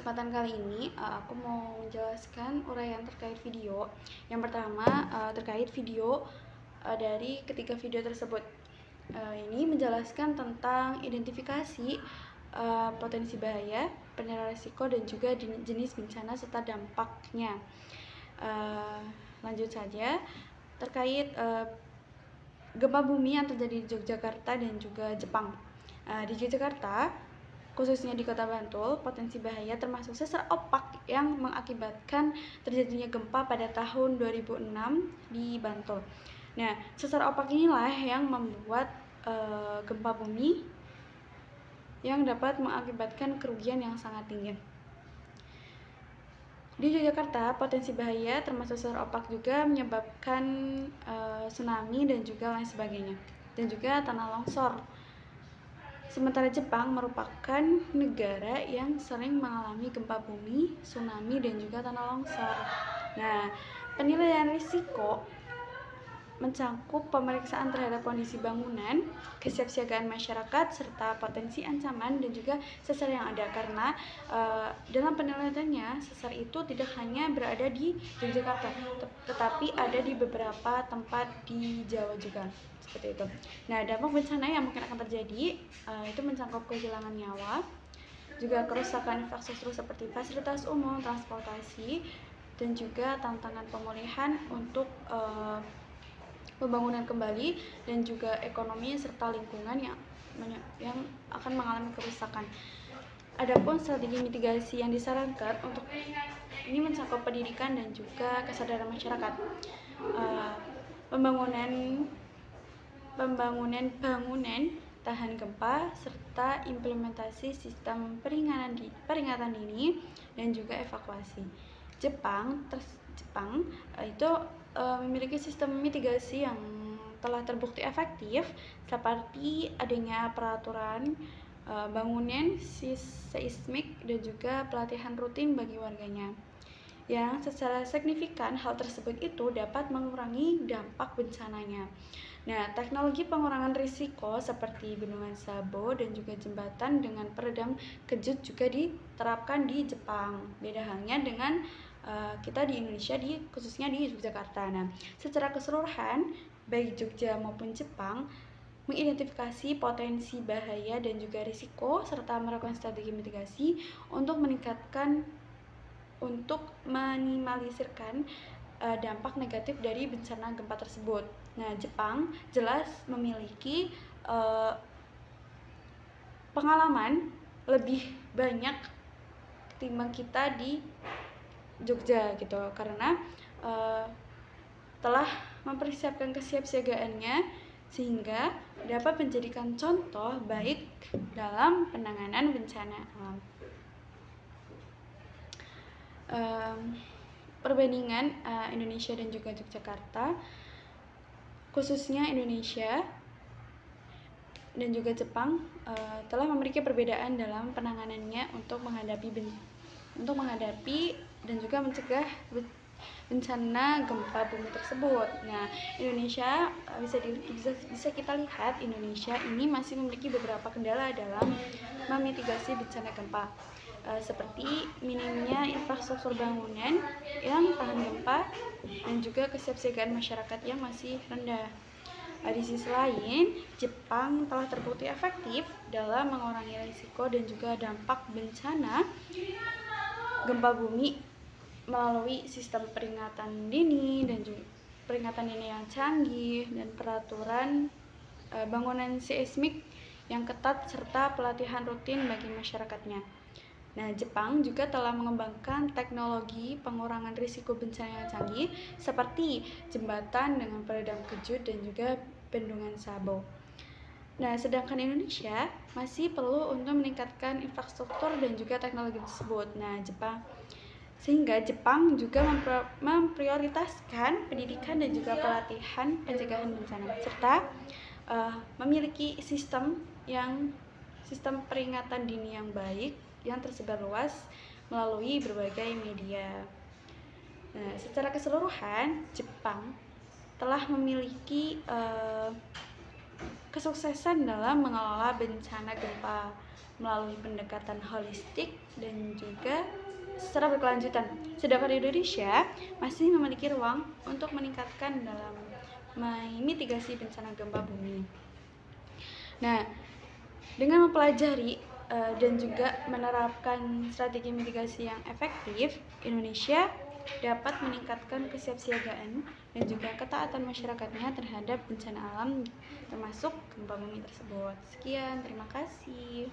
kesempatan kali ini aku mau menjelaskan uraian terkait video. Yang pertama terkait video dari ketiga video tersebut. Ini menjelaskan tentang identifikasi potensi bahaya, penilaian risiko, dan juga jenis bencana serta dampaknya. Lanjut saja terkait gempa bumi yang terjadi di Yogyakarta dan juga Jepang. Di Yogyakarta, khususnya di Kota Bantul, potensi bahaya termasuk sesar opak yang mengakibatkan terjadinya gempa pada tahun 2006 di Bantul. Nah, sesar opak inilah yang membuat gempa bumi yang dapat mengakibatkan kerugian yang sangat tinggi. Di Yogyakarta, potensi bahaya termasuk sesar opak juga menyebabkan tsunami dan juga lain sebagainya, dan juga tanah longsor. Sementara Jepang merupakan negara yang sering mengalami gempa bumi, tsunami, dan juga tanah longsor. Nah, penilaian risiko mencangkup pemeriksaan terhadap kondisi bangunan, kesiapsiagaan masyarakat, serta potensi ancaman dan juga sesar yang ada. Karena dalam penelitiannya, sesar itu tidak hanya berada di Yogyakarta, tetapi ada di beberapa tempat di Jawa juga, seperti itu. Nah, dampak bencana yang mungkin akan terjadi itu mencangkup kehilangan nyawa, juga kerusakan infrastruktur seperti fasilitas umum, transportasi, dan juga tantangan pemulihan untuk pembangunan kembali dan juga ekonomi serta lingkungan yang akan mengalami kerusakan. Adapun strategi mitigasi yang disarankan untuk ini mencakup pendidikan dan juga kesadaran masyarakat, pembangunan bangunan tahan gempa, serta implementasi sistem peringatan dini dan juga evakuasi. Jepang itu memiliki sistem mitigasi yang telah terbukti efektif, seperti adanya peraturan bangunan seismik dan juga pelatihan rutin bagi warganya, yang secara signifikan hal tersebut itu dapat mengurangi dampak bencananya. Nah, teknologi pengurangan risiko seperti bendungan Sabo dan juga jembatan dengan peredam kejut juga diterapkan di Jepang. Beda halnya dengan kita di Indonesia, khususnya di Yogyakarta. Nah, secara keseluruhan, baik Jogja maupun Jepang mengidentifikasi potensi bahaya dan juga risiko serta melakukan strategi mitigasi untuk meminimalisirkan dampak negatif dari bencana gempa tersebut. Nah, Jepang jelas memiliki pengalaman lebih banyak ketimbang kita di Jogja gitu, karena telah mempersiapkan kesiapsiagaannya sehingga dapat menjadikan contoh baik dalam penanganan bencana alam. Perbandingan Indonesia dan juga Yogyakarta, khususnya Indonesia dan juga Jepang telah memiliki perbedaan dalam penanganannya untuk menghadapi dan juga mencegah bencana gempa bumi tersebut. Nah, Indonesia bisa kita lihat Indonesia ini masih memiliki beberapa kendala dalam memitigasi bencana gempa, seperti minimnya infrastruktur bangunan yang tahan gempa dan juga kesiapsiagaan masyarakat yang masih rendah. Di sisi lain, Jepang telah terbukti efektif dalam mengurangi risiko dan juga dampak bencana gempa bumi melalui sistem peringatan dini dan juga peringatan dini yang canggih dan peraturan bangunan seismik yang ketat serta pelatihan rutin bagi masyarakatnya. Nah, Jepang juga telah mengembangkan teknologi pengurangan risiko bencana yang canggih seperti jembatan dengan peredam kejut dan juga bendungan Sabo. Nah, sedangkan Indonesia masih perlu untuk meningkatkan infrastruktur dan juga teknologi tersebut. Nah, sehingga Jepang juga memprioritaskan pendidikan dan juga pelatihan pencegahan bencana serta memiliki sistem peringatan dini yang baik yang tersebar luas melalui berbagai media. Nah, secara keseluruhan Jepang telah memiliki kesuksesan dalam mengelola bencana gempa melalui pendekatan holistik dan juga secara berkelanjutan. Sedangkan Indonesia masih memiliki ruang untuk meningkatkan dalam memitigasi bencana gempa bumi. Nah, dengan mempelajari dan juga menerapkan strategi mitigasi yang efektif, Indonesia dapat meningkatkan kesiapsiagaan dan juga ketaatan masyarakatnya terhadap bencana alam termasuk gempa bumi tersebut. Sekian, terima kasih.